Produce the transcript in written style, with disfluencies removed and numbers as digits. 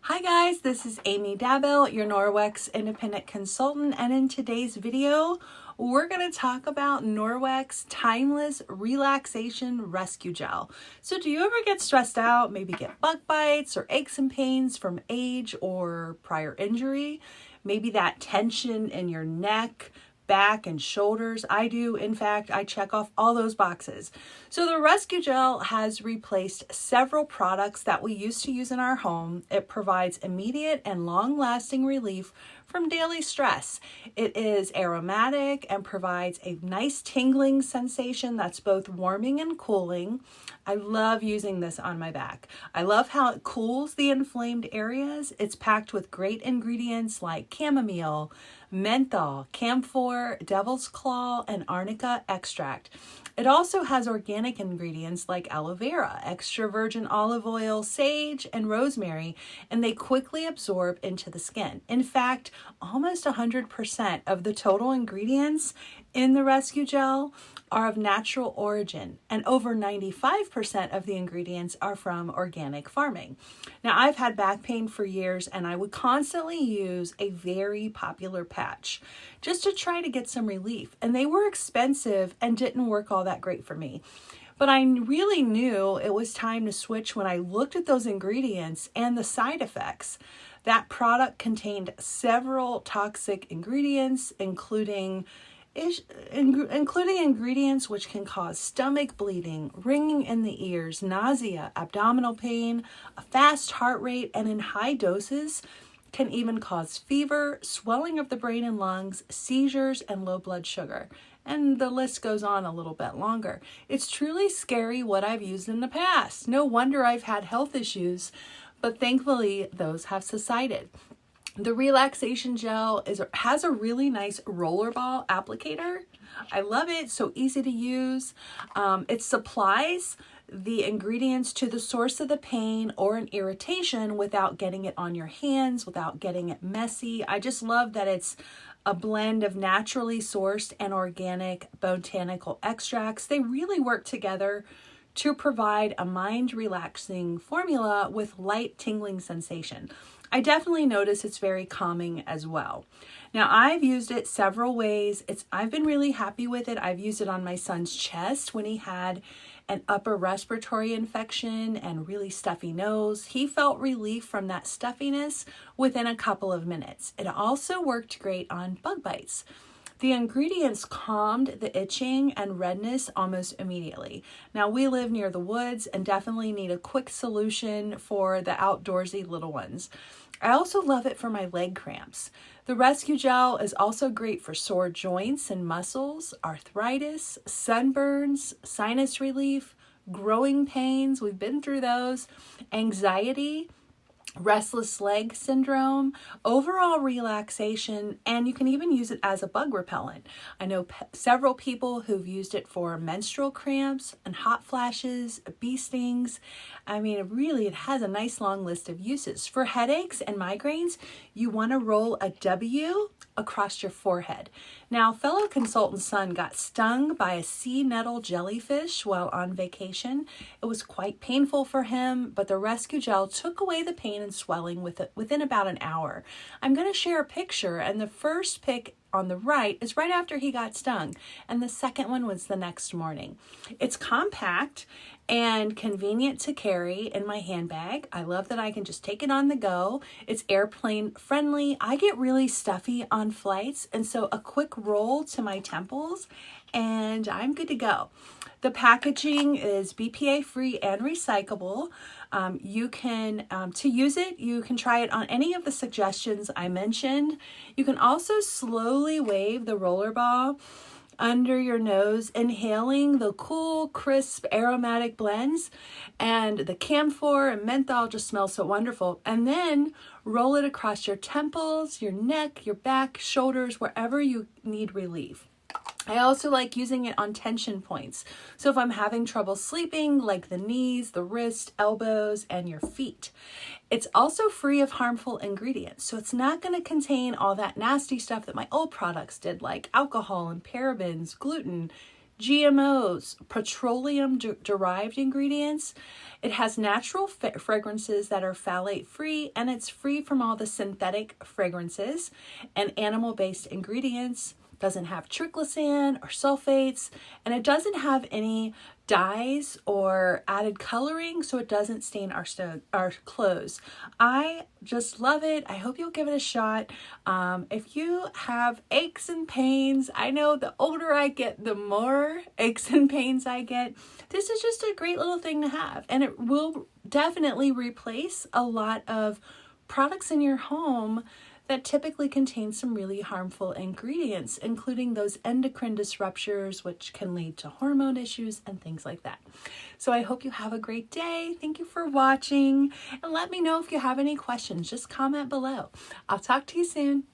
Hi guys, this is Amy Dabell, your Norwex independent consultant, and in today's video, we're going to talk about Norwex Timeless Relaxation Rescue Gel. So do you ever get stressed out, maybe get bug bites or aches and pains from age or prior injury? Maybe that tension in your neck, back, and shoulders. I do. In fact, I check off all those boxes. So the Rescue Gel has replaced several products that we used to use in our home. It provides immediate and long-lasting relief from daily stress. It is aromatic and provides a nice tingling sensation that's both warming and cooling. I love using this on my back. I love how it cools the inflamed areas. It's packed with great ingredients like chamomile, menthol, camphor, devil's claw, and arnica extract. It also has organic ingredients like aloe vera, extra virgin olive oil, sage, and rosemary, and they quickly absorb into the skin. In fact, almost 100% of the total ingredients in the Rescue Gel are of natural origin, and over 95% of the ingredients are from organic farming. Now, I've had back pain for years, and I would constantly use a very popular patch just to try to get some relief, and they were expensive and didn't work all that great for me. But I really knew it was time to switch when I looked at those ingredients and the side effects. That product contained several toxic ingredients, including ingredients which can cause stomach bleeding, ringing in the ears, nausea, abdominal pain, a fast heart rate, and in high doses can even cause fever, swelling of the brain and lungs, seizures, and low blood sugar. And the list goes on a little bit longer. It's truly scary what I've used in the past. No wonder I've had health issues, but thankfully those have subsided. The Relaxation Gel has a really nice rollerball applicator. I love it, so easy to use. It supplies the ingredients to the source of the pain or an irritation without getting it on your hands, without getting it messy. I just love that it's a blend of naturally sourced and organic botanical extracts. They really work together to provide a mind-relaxing formula with light tingling sensation. I definitely notice it's very calming as well. Now, I've used it several ways. I've been really happy with it. I've used it on my son's chest when he had an upper respiratory infection and really stuffy nose. He felt relief from that stuffiness within a couple of minutes. It also worked great on bug bites. The ingredients calmed the itching and redness almost immediately. Now, we live near the woods and definitely need a quick solution for the outdoorsy little ones. I also love it for my leg cramps. The Rescue Gel is also great for sore joints and muscles, arthritis, sunburns, sinus relief, growing pains, we've been through those, anxiety, restless leg syndrome, overall relaxation, and you can even use it as a bug repellent. I know several people who've used it for menstrual cramps and hot flashes, bee stings. I mean, it has a nice long list of uses. For headaches and migraines, you want to roll a W across your forehead. Now, fellow consultant's son got stung by a sea nettle jellyfish while on vacation. It was quite painful for him, but the Rescue Gel took away the pain and swelling within about an hour. I'm going to share a picture, and the first pic on the right is right after he got stung, and the second one was the next morning. It's compact and convenient to carry in my handbag. I love that I can just take it on the go. It's airplane friendly. I get really stuffy on flights, and so a quick roll to my temples and I'm good to go. The packaging is BPA free and recyclable. To use it, you can try it on any of the suggestions I mentioned. You can also slowly wave the roller ball under your nose, inhaling the cool, crisp, aromatic blends, and the camphor and menthol just smells so wonderful. And then roll it across your temples, your neck, your back, shoulders, wherever you need relief. I also like using it on tension points. So if I'm having trouble sleeping, like the knees, the wrist, elbows, and your feet. It's also free of harmful ingredients. So it's not going to contain all that nasty stuff that my old products did, like alcohol and parabens, gluten, GMOs, petroleum derived ingredients. It has natural fragrances that are phthalate free, and it's free from all the synthetic fragrances and animal-based ingredients. Doesn't have triclosan or sulfates, and it doesn't have any dyes or added coloring, so it doesn't stain our clothes. I just love it. I hope you'll give it a shot. If you have aches and pains, I know the older I get, the more aches and pains I get. This is just a great little thing to have, and it will definitely replace a lot of products in your home that typically contain some really harmful ingredients, including those endocrine disruptors, which can lead to hormone issues and things like that. So I hope you have a great day. Thank you for watching, and let me know if you have any questions. Just comment below. I'll talk to you soon.